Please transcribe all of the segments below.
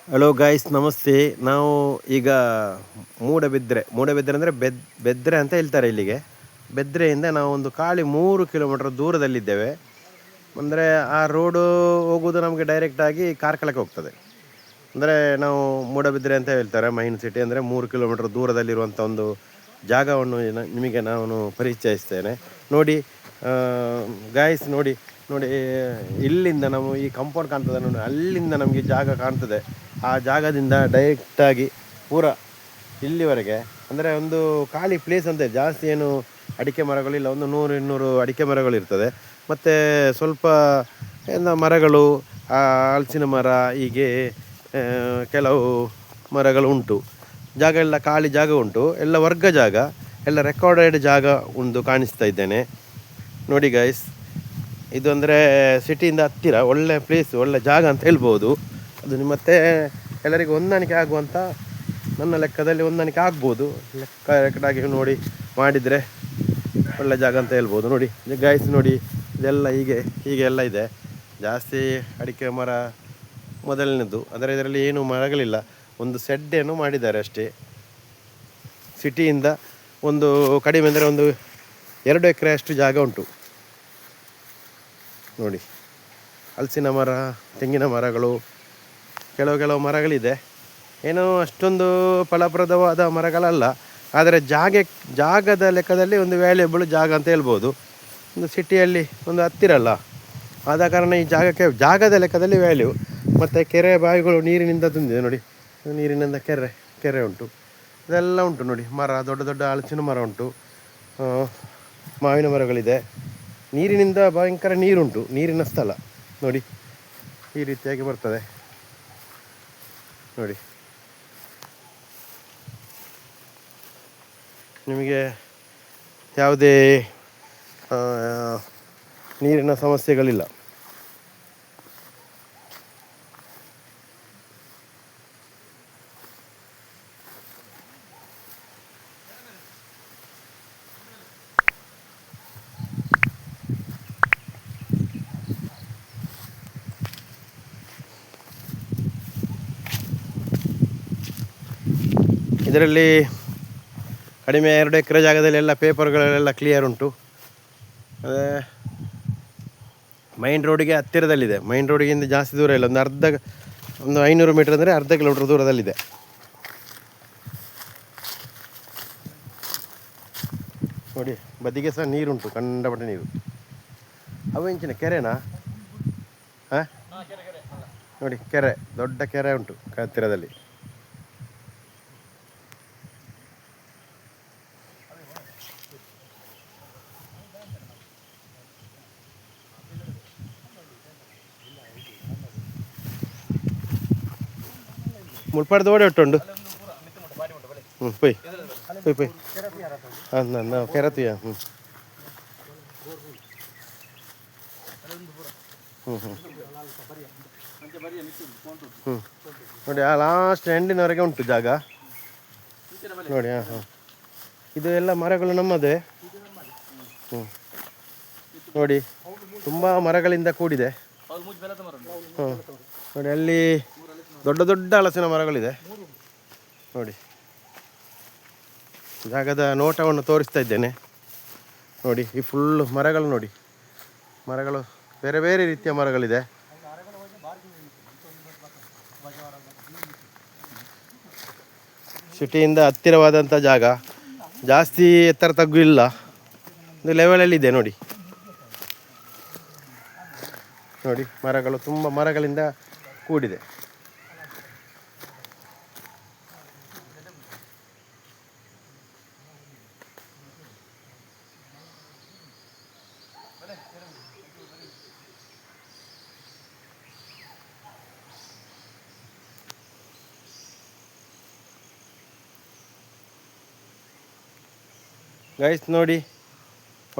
Hello guys, ನಮಸ್ತೆ. ನಾವು ಈಗ ಮೂಡಬಿದ್ರೆ ಅಂದರೆ ಬೆದ್ರೆ ಅಂತ ಹೇಳ್ತಾರೆ ಇಲ್ಲಿಗೆ. ಬೆದ್ರೆಯಿಂದ ನಾವು ಒಂದು ಖಾಲಿ 3 ಕಿಲೋಮೀಟರ್ ದೂರದಲ್ಲಿದ್ದೇವೆ. ಅಂದರೆ ಆ ರೋಡು ಹೋಗೋದು ನಮಗೆ ಡೈರೆಕ್ಟಾಗಿ ಕಾರ್ಕಳಕ್ಕೆ ಹೋಗ್ತದೆ. ಅಂದರೆ ನಾವು ಮೂಡಬಿದ್ರೆ ಅಂತ ಹೇಳ್ತಾರೆ ಮೈನ್ ಸಿಟಿ. ಅಂದರೆ 3 ಕಿಲೋಮೀಟರ್ ದೂರದಲ್ಲಿರುವಂಥ ಒಂದು ಜಾಗವನ್ನು ನಿಮಗೆ ನಾನು ಪರಿಚಯಿಸ್ತೇನೆ. ನೋಡಿ ಗಾಯ್ಸ್, ನೋಡಿ ನೋಡಿ, ಇಲ್ಲಿಂದ ನಾವು ಈ ಕಾಂಪೌಂಡ್ ಕಾಣ್ತದೆ ನೋಡಿ, ಅಲ್ಲಿಂದ ನಮಗೆ ಜಾಗ ಕಾಣ್ತದೆ. ಆ ಜಾಗದಿಂದ ಡೈರೆಕ್ಟಾಗಿ ಪೂರ ಇಲ್ಲಿವರೆಗೆ ಅಂದರೆ ಒಂದು ಖಾಲಿ ಪ್ಲೇಸ್ ಅಂತ ಜಾಸ್ತಿ ಏನು ಅಡಿಕೆ ಮರಗಳಿಲ್ಲ. ಒಂದು 100-200 ಅಡಿಕೆ ಮರಗಳಿರ್ತದೆ. ಮತ್ತು ಸ್ವಲ್ಪ ಮರಗಳು, ಹಲಸಿನ ಮರ, ಹೀಗೆ ಕೆಲವು ಮರಗಳು ಉಂಟು. ಜಾಗ ಎಲ್ಲ ಖಾಲಿ ಜಾಗ ಉಂಟು, ಎಲ್ಲ ವರ್ಗ ಜಾಗ, ಎಲ್ಲ ರೆಕಾರ್ಡೆಡ್ ಜಾಗ ಒಂದು ಕಾಣಿಸ್ತಾ ಇದ್ದೇನೆ ನೋಡಿ ಗೈಸ್. ಇದು ಅಂದರೆ ಸಿಟಿಯಿಂದ ಹತ್ತಿರ ಒಳ್ಳೆ ಪ್ಲೇಸ್, ಒಳ್ಳೆ ಜಾಗ ಅಂತ ಹೇಳ್ಬೋದು. ಅದು ಮತ್ತೆ ಎಲ್ಲರಿಗೂ ಹೊಂದಾಣಿಕೆ ಆಗುವಂಥ, ನನ್ನ ಲೆಕ್ಕದಲ್ಲಿ ಹೊಂದಾಣಿಕೆ ಆಗ್ಬೋದು. ಲೆಕ್ಕದಾಗಿ ನೋಡಿ ಮಾಡಿದರೆ ಒಳ್ಳೆ ಜಾಗ ಅಂತ ಹೇಳ್ಬೋದು. ನೋಡಿ ಗಾಯ್ಸ್, ನೋಡಿ ಇದೆಲ್ಲ ಹೀಗೆ ಎಲ್ಲ ಇದೆ. ಜಾಸ್ತಿ ಅಡಿಕೆ ಮರ ಮೊದಲನೇದು. ಅಂದರೆ ಇದರಲ್ಲಿ ಏನು ಮರಗಳಿಲ್ಲ, ಒಂದು ಸೆಡ್ಡೇನು ಮಾಡಿದ್ದಾರೆ ಅಷ್ಟೇ. ಸಿಟಿಯಿಂದ ಒಂದು ಕಡಿಮೆ ಅಂದರೆ ಒಂದು 2 ಎಕರೆ ಅಷ್ಟು ಜಾಗ ಉಂಟು ನೋಡಿ. ಹಲಸಿನ ಮರ, ತೆಂಗಿನ ಮರಗಳು, ಕೆಲವು ಮರಗಳಿದೆ. ಏನೋ ಅಷ್ಟೊಂದು ಫಲಪ್ರದವಾದ ಮರಗಳಲ್ಲ, ಆದರೆ ಜಾಗದ ಲೆಕ್ಕದಲ್ಲಿ ಒಂದು ವ್ಯಾಲ್ಯೂಬಲ್ ಜಾಗ ಅಂತ ಹೇಳ್ಬೋದು. ಒಂದು ಸಿಟಿಯಲ್ಲಿ ಒಂದು ಹತ್ತಿರ ಅಲ್ಲ, ಆದ ಕಾರಣ ಈ ಜಾಗದ ಲೆಕ್ಕದಲ್ಲಿ ವ್ಯಾಲ್ಯೂ. ಮತ್ತು ಕೆರೆ ಬಾವಿಗಳು ನೀರಿನಿಂದ ತುಂಬಿದೆ ನೋಡಿ. ನೀರಿನಿಂದ ಕೆರೆ ಉಂಟು, ಇದೆಲ್ಲ ಉಂಟು ನೋಡಿ. ಮರ, ದೊಡ್ಡ ದೊಡ್ಡ ಹಲಸಿನ ಮರ ಉಂಟು, ಮಾವಿನ ಮರಗಳಿದೆ. ನೀರಿನಿಂದ ಭಯಂಕರ ನೀರುಂಟು, ನೀರಿನ ಸ್ಥಳ ನೋಡಿ. ಈ ರೀತಿಯಾಗಿ ಬರ್ತದೆ ನೋಡಿ. ನಿಮಗೆ ಯಾವುದೇ ನೀರಿನ ಸಮಸ್ಯೆಗಳಿಲ್ಲ. ಇದರಲ್ಲಿ ಕಡಿಮೆ 2 ಎಕರೆ ಜಾಗದಲ್ಲಿ ಎಲ್ಲ ಪೇಪರ್ಗಳೆಲ್ಲ ಕ್ಲಿಯರ್ ಉಂಟು. ಅದೇ ಮೈನ್ ರೋಡಿಗೆ ಹತ್ತಿರದಲ್ಲಿದೆ. ಮೈನ್ ರೋಡಿಗಿಂತ ಜಾಸ್ತಿ ದೂರ ಇಲ್ಲ, ಒಂದು 500 ಮೀಟರ್ ಅಂದರೆ ಅರ್ಧ ಕಿಲೋಮೀಟರ್ ದೂರದಲ್ಲಿದೆ ನೋಡಿ. ಬದಿಗೆ ಸಹ ನೀರುಂಟು, ಕಂಡಪಟ್ಟೆ ನೀರು. ಅವು ಇಂಚಿನ ಕೆರೆನಾ? ಹಾಂ ನೋಡಿ, ಕೆರೆ, ದೊಡ್ಡ ಕೆರೆ ಉಂಟು ಹತ್ತಿರದಲ್ಲಿ. ಮುಳ್ಪಾಡ್ದು ಓಡಿ ಒಟ್ಟುಂಡು ಪೊಯ್ ನಾವು ಕೆರತೀಯ ನೋಡಿ. ಆ ಲಾಸ್ಟ್ ಎಂಡಿನವರೆಗೆ ಉಂಟು ಜಾಗ ನೋಡಿ. ಇದು ಎಲ್ಲ ಮರಗಳು ನಮ್ಮದೇ ನೋಡಿ. ತುಂಬ ಮರಗಳಿಂದ ಕೂಡಿದೆ ನೋಡಿ. ಅಲ್ಲಿ ದೊಡ್ಡ ದೊಡ್ಡ ಹಲಸಿನ ಮರಗಳಿದೆ ನೋಡಿ. ಜಾಗದ ನೋಟವನ್ನು ತೋರಿಸ್ತಾ ಇದ್ದೇನೆ ನೋಡಿ. ಈ ಫುಲ್ಲು ಮರಗಳು ನೋಡಿ. ಮರಗಳು ಬೇರೆ ಬೇರೆ ರೀತಿಯ ಮರಗಳಿದೆ. ಸಿಟಿಯಿಂದ ಹತ್ತಿರವಾದಂಥ ಜಾಗ, ಜಾಸ್ತಿ ಎತ್ತರ ತಗ್ಗು ಇಲ್ಲ, ಒಂದು ಲೆವೆಲಲ್ಲಿದೆ ನೋಡಿ. ನೋಡಿ, ಮರಗಳು ತುಂಬ ಮರಗಳಿಂದ ಕೂಡಿದೆ. ಗೈಸ್ ನೋಡಿ,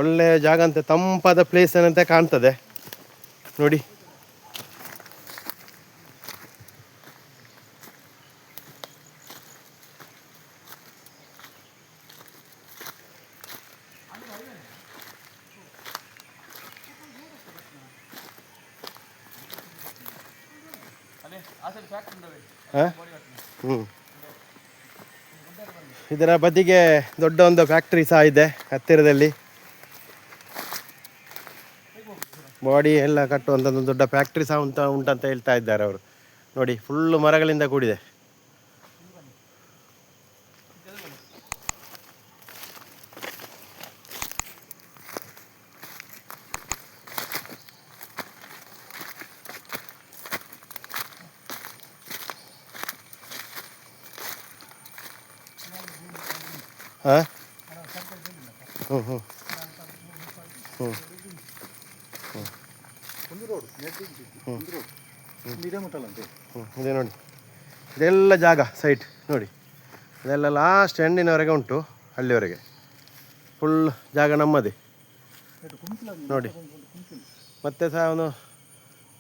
ಒಳ್ಳೆಯ ಜಾಗ ಅಂತ, ತಂಪಾದ ಪ್ಲೇಸ್ ಏನಂತ ಕಾಣ್ತದೆ ನೋಡಿ. ಹಾಂ ಹ್ಞೂ. ಇದರ ಬದಿಗೆ ದೊಡ್ಡ ಒಂದು ಫ್ಯಾಕ್ಟ್ರಿ ಸಹ ಇದೆ ಹತ್ತಿರದಲ್ಲಿ. ಬಾಡಿ ಎಲ್ಲ ಕಟ್ಟುವಂಥದ್ದು ದೊಡ್ಡ ಫ್ಯಾಕ್ಟ್ರಿ ಸಹ ಉಂಟಂತ ಹೇಳ್ತಾ ಇದ್ದಾರೆ ಅವರು. ನೋಡಿ ಫುಲ್ಲು ಮರಗಳಿಂದ ಕೂಡಿದೆ. ಹಾಂ ಹ್ಞೂ ಹ್ಞೂ ಹ್ಞೂ ಇದೆ ನೋಡಿ. ಇದೆಲ್ಲ ಜಾಗ ಸೈಟ್ ನೋಡಿ, ಇದೆಲ್ಲ ಲಾಸ್ಟ್ ಎಂಡಿನವರೆಗೆ ಉಂಟು, ಅಲ್ಲಿವರೆಗೆ ಫುಲ್ ಜಾಗ ನಮ್ಮದೇ ನೋಡಿ. ಮತ್ತೆ ಸಹ ಒಂದು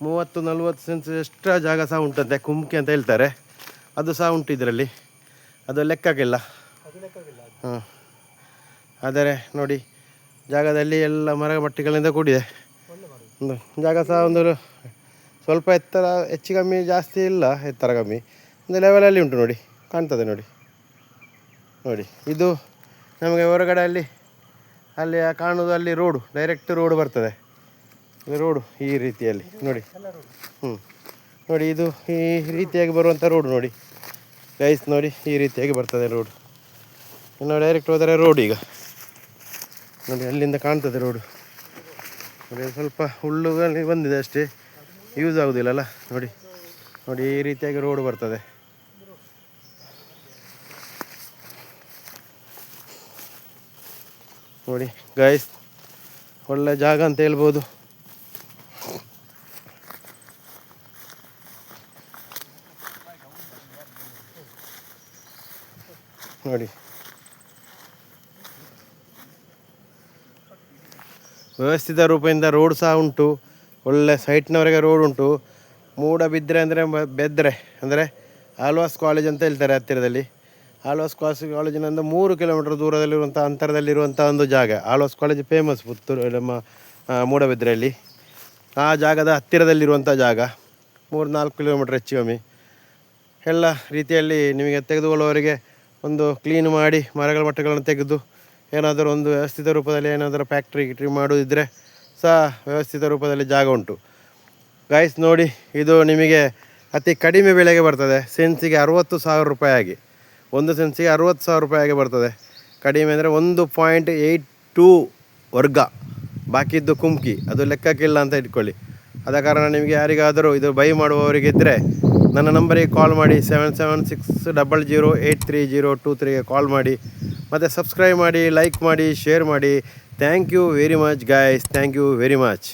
30-40 ಸೆನ್ಸ್ ಎಕ್ಸ್ಟ್ರಾ ಜಾಗ ಸಹ ಉಂಟಂತೆ, ಕುಮ್ಕಿ ಅಂತ ಹೇಳ್ತಾರೆ, ಅದು ಸಹ ಉಂಟು ಇದರಲ್ಲಿ, ಅದು ಲೆಕ್ಕಕ್ಕಿಲ್ಲ. ಹಾಂ, ಆದರೆ ನೋಡಿ ಜಾಗದಲ್ಲಿ ಎಲ್ಲ ಮರ ಮಟ್ಟಿಗಳಿಂದ ಕೂಡಿದೆ. ಒಂದು ಜಾಗ ಸಹ ಒಂದು ಸ್ವಲ್ಪ ಎತ್ತರ ಹೆಚ್ಚು ಕಮ್ಮಿ ಜಾಸ್ತಿ ಇಲ್ಲ, ಎತ್ತರ ಕಮ್ಮಿ ಒಂದು ಲೆವೆಲಲ್ಲಿ ಉಂಟು ನೋಡಿ, ಕಾಣ್ತದೆ ನೋಡಿ. ನೋಡಿ ಇದು ನಮಗೆ ಹೊರಗಡೆ ಅಲ್ಲಿ ಕಾಣುವುದು, ಅಲ್ಲಿ ರೋಡು, ಡೈರೆಕ್ಟ್ ರೋಡು ಬರ್ತದೆ. ಇದು ರೋಡು ಈ ರೀತಿಯಲ್ಲಿ ನೋಡಿ. ನೋಡಿ ಇದು ಈ ರೀತಿಯಾಗಿ ಬರುವಂಥ ರೋಡು ನೋಡಿ ಗೈಸ್, ನೋಡಿ ಈ ರೀತಿಯಾಗಿ ಬರ್ತದೆ ರೋಡು. ಇನ್ನು ಡೈರೆಕ್ಟ್ ಹೋದರೆ ರೋಡ್, ಈಗ ನೋಡಿ ಅಲ್ಲಿಂದ ಕಾಣ್ತದೆ ರೋಡು. ನೋಡಿ ಸ್ವಲ್ಪ ಹುಲ್ಲುಗಳಲ್ಲಿ ಬಂದಿದೆ ಅಷ್ಟೇ, ಯೂಸ್ ಆಗೋದಿಲ್ಲಲ್ಲ. ನೋಡಿ ನೋಡಿ ಈ ರೀತಿಯಾಗಿ ರೋಡು ಬರ್ತದೆ. ನೋಡಿ ಗೈಸ್, ಒಳ್ಳೆ ಜಾಗ ಅಂತ ಹೇಳ್ಬೋದು. ನೋಡಿ ವ್ಯವಸ್ಥಿತ ರೂಪದಿಂದ ರೋಡ್ ಸಹ ಉಂಟು, ಒಳ್ಳೆ ಸೈಟ್ನವರೆಗೆ ರೋಡ್ ಉಂಟು. ಮೂಡಬಿದ್ರೆ ಅಂದರೆ ಬೆದ್ರೆ ಅಂದರೆ ಆಳ್ವಾಸ್ ಕಾಲೇಜ್ ಅಂತ ಹೇಳ್ತಾರೆ ಹತ್ತಿರದಲ್ಲಿ. ಆಳ್ವಾಸ್ ಕಾಲೇಜಿನಿಂದ 3 ಕಿಲೋಮೀಟರ್ ದೂರದಲ್ಲಿರುವಂಥ ಅಂತರದಲ್ಲಿರುವಂಥ ಒಂದು ಜಾಗ. ಆಳ್ವಾಸ್ ಕಾಲೇಜ್ ಫೇಮಸ್ ಪುತ್ತೂರು, ನಮ್ಮ ಮೂಡಬಿದ್ರೆಯಲ್ಲಿ. ಆ ಜಾಗದ ಹತ್ತಿರದಲ್ಲಿರುವಂಥ ಜಾಗ, 3-4 ಕಿಲೋಮೀಟರ್ ಹೆಚ್ಚು ಕಮ್ಮಿ. ಎಲ್ಲ ರೀತಿಯಲ್ಲಿ ನಿಮಗೆ ತೆಗೆದುಕೊಳ್ಳುವವರಿಗೆ ಒಂದು ಕ್ಲೀನ್ ಮಾಡಿ ಮರಗಳ ಮಟ್ಟಗಳನ್ನು ತೆಗೆದು ಏನಾದರೂ ಒಂದು ವ್ಯವಸ್ಥಿತ ರೂಪದಲ್ಲಿ ಏನಾದರೂ ಫ್ಯಾಕ್ಟ್ರಿ ಮಾಡೋದಿದ್ದರೆ ಸಹ ವ್ಯವಸ್ಥಿತ ರೂಪದಲ್ಲಿ ಜಾಗ ಉಂಟು ಗೈಸ್. ನೋಡಿ ಇದು ನಿಮಗೆ ಅತಿ ಕಡಿಮೆ ಬೆಲೆಗೆ ಬರ್ತದೆ, ಸೆನ್ಸಿಗೆ 60,000 ರೂಪಾಯಿ ಆಗಿ, ಒಂದು ಸೆನ್ಸಿಗೆ 60,000 ರೂಪಾಯಿ ಆಗಿ ಬರ್ತದೆ. ಕಡಿಮೆ ಅಂದರೆ 1.82 ವರ್ಗ, ಬಾಕಿದ್ದು ಕುಮ್ಕಿ, ಅದು ಲೆಕ್ಕಕ್ಕಿಲ್ಲ ಅಂತ ಇಟ್ಕೊಳ್ಳಿ. ಆದ ಕಾರಣ ನಿಮಗೆ ಯಾರಿಗಾದರೂ ಇದು ಬೈ ಮಾಡುವವರಿಗಿದ್ದರೆ ನನ್ನ ನಂಬರಿಗೆ ಕಾಲ್ ಮಾಡಿ, 7760083023ಗೆ ಕಾಲ್ ಮಾಡಿ. ಮತ್ತು ಸಬ್ಸ್ಕ್ರೈಬ್ ಮಾಡಿ, ಲೈಕ್ ಮಾಡಿ, ಶೇರ್ ಮಾಡಿ. Thank you very much guys, thank you very much.